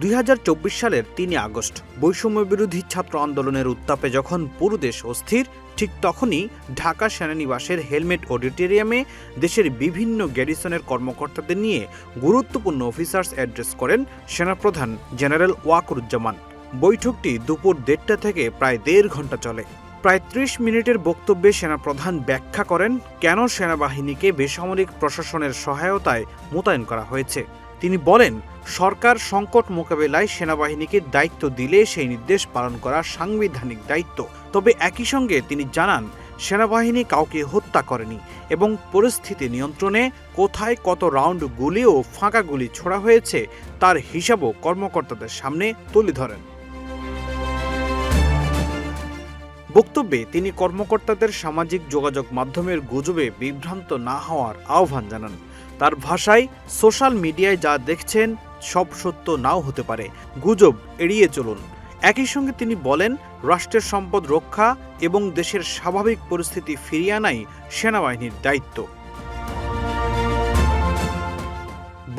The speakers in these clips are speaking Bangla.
2024 সালের ৩ আগস্ট বৈষম্যবিরোধী ছাত্র আন্দোলনের উত্তাপে যখন পুরো দেশ অস্থির, ঠিক তখনই ঢাকা সেনানিবাসের হেলমেট অডিটোরিয়ামে দেশের বিভিন্ন গ্যারিসনের কর্মকর্তাদের নিয়ে গুরুত্বপূর্ণ অফিসার্স অ্যাড্রেস করেন সেনাপ্রধান জেনারেল ওয়াকরুজ্জামান। বৈঠকটি দুপুর 1:30 থেকে প্রায় 1.5 ঘন্টা চলে। প্রায় 30 মিনিটের বক্তব্যে সেনাপ্রধান ব্যাখ্যা করেন কেন সেনাবাহিনীকে বেসামরিক প্রশাসনের সহায়তায় মোতায়েন করা হয়েছে। তিনি বলেন, সরকার সংকট মোকাবেলায় সেনাবাহিনীকে দায়িত্ব দিলে সেই নির্দেশ পালন করা সাংবিধানিক দায়িত্ব। তবে একই সঙ্গে তিনি জানান, সেনাবাহিনী কাউকে হত্যা করেনি এবং পরিস্থিতি নিয়ন্ত্রণে কোথায় কত রাউন্ড গুলি ও ফাঁকা গুলি ছোড়া হয়েছে তার হিসাবও কর্মকর্তাদের সামনে তুলে ধরেন। বক্তব্যে তিনি কর্মকর্তাদের সামাজিক যোগাযোগ মাধ্যমের গুজবে বিভ্রান্ত না হওয়ার আহ্বান জানান। তার ভাষায়, সোশ্যাল মিডিয়ায় যা দেখছেন সব সত্য নাও হতে পারে, গুজব এড়িয়ে চলুন। একই সঙ্গে তিনি বলেন, রাষ্ট্রের সম্পদ রক্ষা এবং দেশের স্বাভাবিক পরিস্থিতি ফিরিয়ে আনাই সেনাবাহিনীর দায়িত্ব।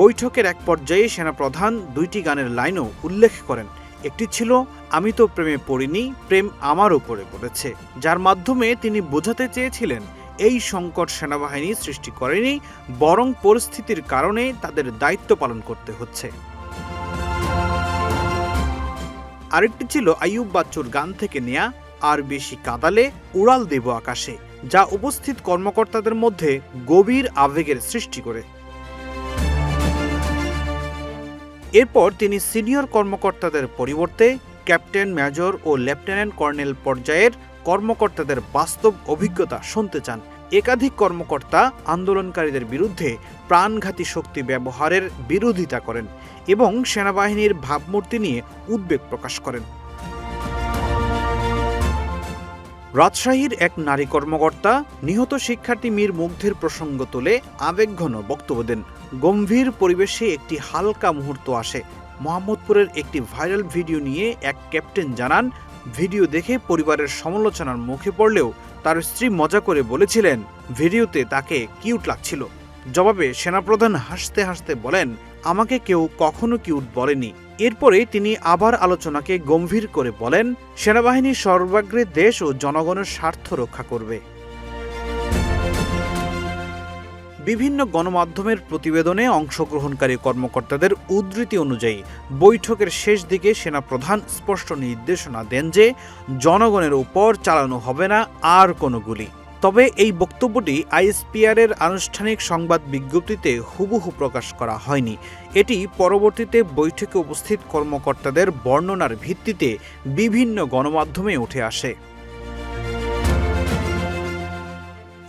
বৈঠকের এক পর্যায়ে সেনাপ্রধান 2টি গানের লাইনও উল্লেখ করেন। একটি ছিল, আমি তো প্রেমে পড়িনি, প্রেম আমার উপরে পড়েছে, যার মাধ্যমে তিনি বোঝাতে চেয়েছিলেন এই সংকট সেনাবাহিনী সৃষ্টি করেনি, বরং পরিস্থিতির কারণে তাদের দায়িত্ব পালন করতে হচ্ছে। আরেকটি ছিল আইয়ুব বাচ্চুর গান থেকে নেয়া, আর বেশি কাঁদালে উড়াল দেব আকাশে, যা উপস্থিত কর্মকর্তাদের মধ্যে গভীর আবেগের সৃষ্টি করে। এরপর তিনি সিনিয়র কর্মকর্তাদের পরিবর্তে ক্যাপ্টেন, মেজর ও লেফটেন্যান্ট কর্নেল পর্যায়ের কর্মকর্তাদের বাস্তব অভিজ্ঞতা শুনতে চান। একাধিক কর্মকর্তা আন্দোলনকারীদের বিরুদ্ধে প্রাণঘাতী শক্তি ব্যবহারের বিরোধিতা করেন এবং সেনাবাহিনীর ভাবমূর্তি নিয়ে উদ্বেগ প্রকাশ করেন। রাজশাহীর এক নারী কর্মকর্তা নিহত শিক্ষার্থী মীর মুগ্ধের প্রসঙ্গ তুলে আবেগঘন বক্তব্য দেন। গম্ভীর পরিবেশে একটি হালকা মুহূর্ত আসে। মোহাম্মদপুরের একটি ভাইরাল ভিডিও নিয়ে এক ক্যাপ্টেন জানান, ভিডিও দেখে পরিবারের সমালোচনার মুখে পড়লেও তার স্ত্রী মজা করে বলেছিলেন ভিডিওতে তাকে কিউট লাগছিল। জবাবে সেনাপ্রধান হাসতে হাসতে বলেন, আমাকে কেউ কখনো কিউট বলেনি। এরপরে তিনি আবার আলোচনাকে গম্ভীর করে বলেন, সেনাবাহিনী সর্বাগ্রে দেশ ও জনগণের স্বার্থ রক্ষা করবে। বিভিন্ন গণমাধ্যমের প্রতিবেদনে অংশগ্রহণকারী কর্মকর্তাদের উদ্ধৃতি অনুযায়ী বৈঠকের শেষ দিকে সেনাপ্রধান স্পষ্ট নির্দেশনা দেন যে জনগণের উপর চালানো হবে না আর কোনো গুলি। তবে এই বক্তব্যটি আইএসপিআরের আনুষ্ঠানিক সংবাদ বিজ্ঞপ্তিতে হুবহু প্রকাশ করা হয়নি। এটি পরবর্তীতে বৈঠকে উপস্থিত কর্মকর্তাদের বর্ণনার ভিত্তিতে বিভিন্ন গণমাধ্যমে উঠে আসে।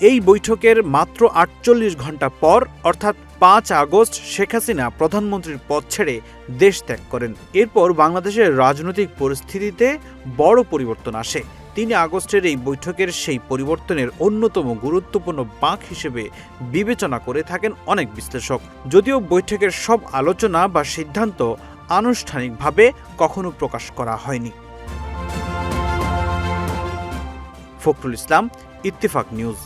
এই বৈঠকের মাত্র 48 ঘন্টা পর অর্থাৎ 5 আগস্ট শেখ হাসিনা প্রধানমন্ত্রীর পদ ছেড়ে দেশ ত্যাগ করেন। এরপর বাংলাদেশের রাজনৈতিক পরিস্থিতিতে বড় পরিবর্তন আসে। 3 আগস্টের এই বৈঠকের সেই পরিবর্তনের অন্যতম গুরুত্বপূর্ণ বাঁক হিসেবে বিবেচনা করে থাকেন অনেক বিশ্লেষক। যদিও বৈঠকের সব আলোচনা বা সিদ্ধান্ত আনুষ্ঠানিকভাবে কখনো প্রকাশ করা হয়নি। ফখরুল ইসলাম, ইত্তেফাক নিউজ।